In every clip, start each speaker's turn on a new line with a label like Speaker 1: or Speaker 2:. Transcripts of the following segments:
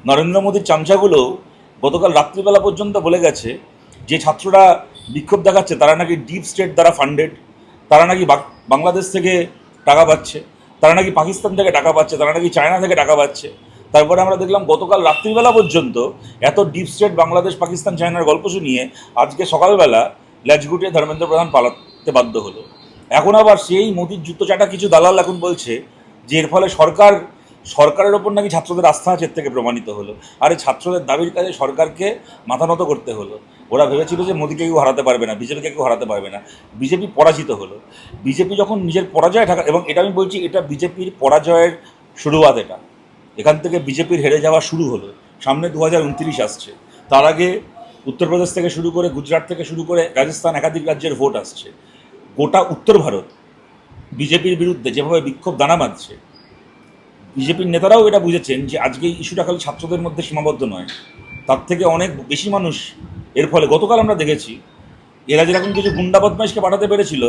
Speaker 1: নরেন্দ্র মোদীর চামচাগুলো গতকাল রাত্রিবেলা পর্যন্ত বলে গেছে যে ছাত্ররা বিক্ষোভ দেখাচ্ছে তারা নাকি ডিপ স্টেট দ্বারা ফান্ডেড, তারা নাকি বাংলাদেশ থেকে টাকা পাচ্ছে, তারা নাকি পাকিস্তান থেকে টাকা পাচ্ছে, তারা নাকি চায়না থেকে টাকা পাচ্ছে। তারপরে আমরা দেখলাম গতকাল রাত্রিবেলা পর্যন্ত এত ডিপ স্টেট বাংলাদেশ পাকিস্তান চায়নার গল্প শুনিয়ে আজকে সকালবেলা ল্যাজ গুটিয়ে ধর্মেন্দ্র প্রধান পালাতে বাধ্য হলো। এখন আবার সেই মোদির জুতো চাটা কিছু দালাল এখন বলছে যে এর ফলে সরকারের ওপর নাকি ছাত্রদের আস্থা আছে, এর থেকে প্রমাণিত হলো। আর এই ছাত্রদের দাবির কাজে সরকারকে মাথা নত করতে হলো। ওরা ভেবেছিল যে মোদিকে কেউ হারাতে পারবে না, বিজেপিকে কেউ হারাতে পারবে না। বিজেপি পরাজিত হলো। বিজেপি যখন নিজের পরাজয় ঢাকা, এবং এটা আমি বলছি এটা বিজেপির পরাজয়ের শুরুয়াত। এটা এখান থেকে বিজেপির হেরে যাওয়া শুরু হলো। সামনে 2029 আসছে, তার আগে উত্তরপ্রদেশ থেকে শুরু করে গুজরাট থেকে শুরু করে রাজস্থান একাধিক রাজ্যের ভোট আসছে। গোটা উত্তর ভারত বিজেপির বিরুদ্ধে যেভাবে বিক্ষোভ দানা বাঁধছে, বিজেপির নেতারাও এটা বুঝেছেন যে আজকে এই ইস্যুটা খালি ছাত্রদের মধ্যে সীমাবদ্ধ নয়, তার থেকে অনেক বেশি মানুষ এর ফলে। গতকাল আমরা দেখেছি এরা যেরকম কিছু গুন্ডা বদমাইশকে পাঠাতে পেরেছিল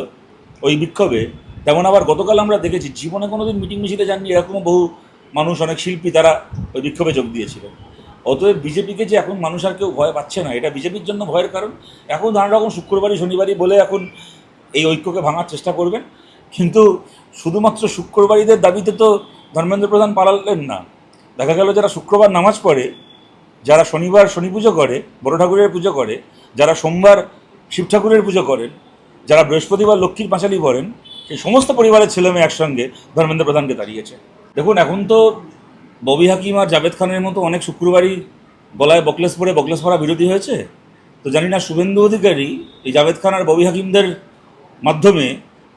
Speaker 1: ওই বিক্ষোভে, তেমন আবার গতকাল আমরা দেখেছি জীবনে কোনোদিন মিটিং মিছিলে যাননি এরকমও বহু মানুষ, অনেক শিল্পী তারা ওই বিক্ষোভে যোগ দিয়েছিলেন। অতএব বিজেপিকে যে এখন মানুষ আর কেউ ভয় পাচ্ছে না, এটা বিজেপির জন্য ভয়ের কারণ। এখন নানা রকম শুক্রবারই শনিবারই বলে এখন এই ঐক্যকে ভাঙার চেষ্টা করবেন, কিন্তু শুধুমাত্র শুক্রবারীদের দাবিতে তো ধর্মেন্দ্র প্রধান পালালেন না। দেখা গেল যারা শুক্রবার নামাজ পড়ে, যারা শনিবার শনি পুজো করে, বড় ঠাকুরের পুজো করে, যারা সোমবার শিব ঠাকুরের পুজো করেন, যারা বৃহস্পতিবার লক্ষ্মীর পাঁচালি করেন, সেই সমস্ত পরিবারের ছেলেমেয়ে একসঙ্গে ধর্মেন্দ্র প্রধানকে দাঁড়িয়েছে। দেখুন, এখন তো ববি হাকিম আর জাভেদ খানের মতো অনেক শুক্রবারই গলায় বকলেস পরে বকলেস পরা বিরোধী হয়েছে। তো জানি না শুভেন্দু অধিকারী এই জাভেদ খান আর ববি হাকিমদের মাধ্যমে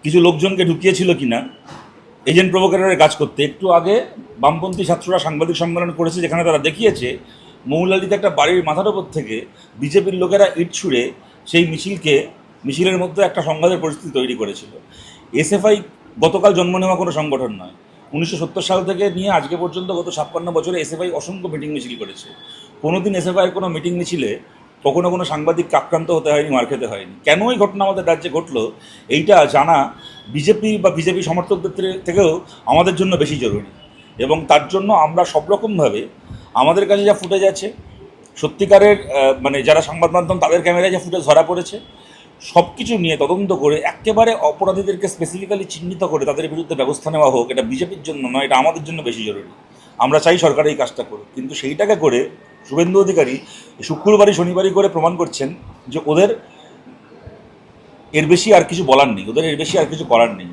Speaker 1: কিছু লোকজনকে ঢুকিয়েছিল কিনা এজেন্ট প্রভোকেটরের কাজ করতে। একটু আগে বামপন্থী ছাত্ররা সাংবাদিক সম্মেলন করেছে, যেখানে তারা দেখিয়েছে মৌলালিতে একটা বাড়ির মাথার ওপর থেকে বিজেপির লোকেরা ইট ছুঁড়ে সেই মিছিলের মধ্যে একটা সংঘাতের পরিস্থিতি তৈরি করেছিল। এসএফআই গতকাল জন্ম নেওয়া কোনো সংগঠন নয়। 1970 সাল থেকে নিয়ে আজকে পর্যন্ত গত 56 বছরে এসএফআই অসংখ্য মিটিং মিছিল করেছে। কোনোদিন এসএফআইয়ের কোনো মিটিং মিছিলে কখনো কোনো সাংবাদিককে আক্রান্ত হতে হয়নি, মার খেতে হয়নি। কেন এই ঘটনা আমাদের রাজ্যে ঘটলো এইটা জানা বিজেপি বা বিজেপি সমর্থকদের থেকেও আমাদের জন্য বেশি জরুরি। এবং তার জন্য আমরা সব রকমভাবে আমাদের কাছে যা ফুটেজ আছে, সত্যিকারের মানে যারা সংবাদ মাধ্যম তাদের ক্যামেরায় যা ফুটেজ ধরা পড়েছে, সব কিছু নিয়ে তদন্ত করে একেবারে অপরাধীদেরকে স্পেসিফিক্যালি চিহ্নিত করে তাদের বিরুদ্ধে ব্যবস্থা নেওয়া হোক। এটা বিজেপির জন্য নয়, এটা আমাদের জন্য বেশি জরুরি। আমরা চাই সরকার এই কাজটা করুক, কিন্তু সেইটাকে করে শুভেন্দু অধিকারী শুক্রবারই শনিবারই করে প্রমাণ করছেন যে ওদের এর বেশি আর কিছু বলার নেই, ওদের এর বেশি আর কিছু করার নেই।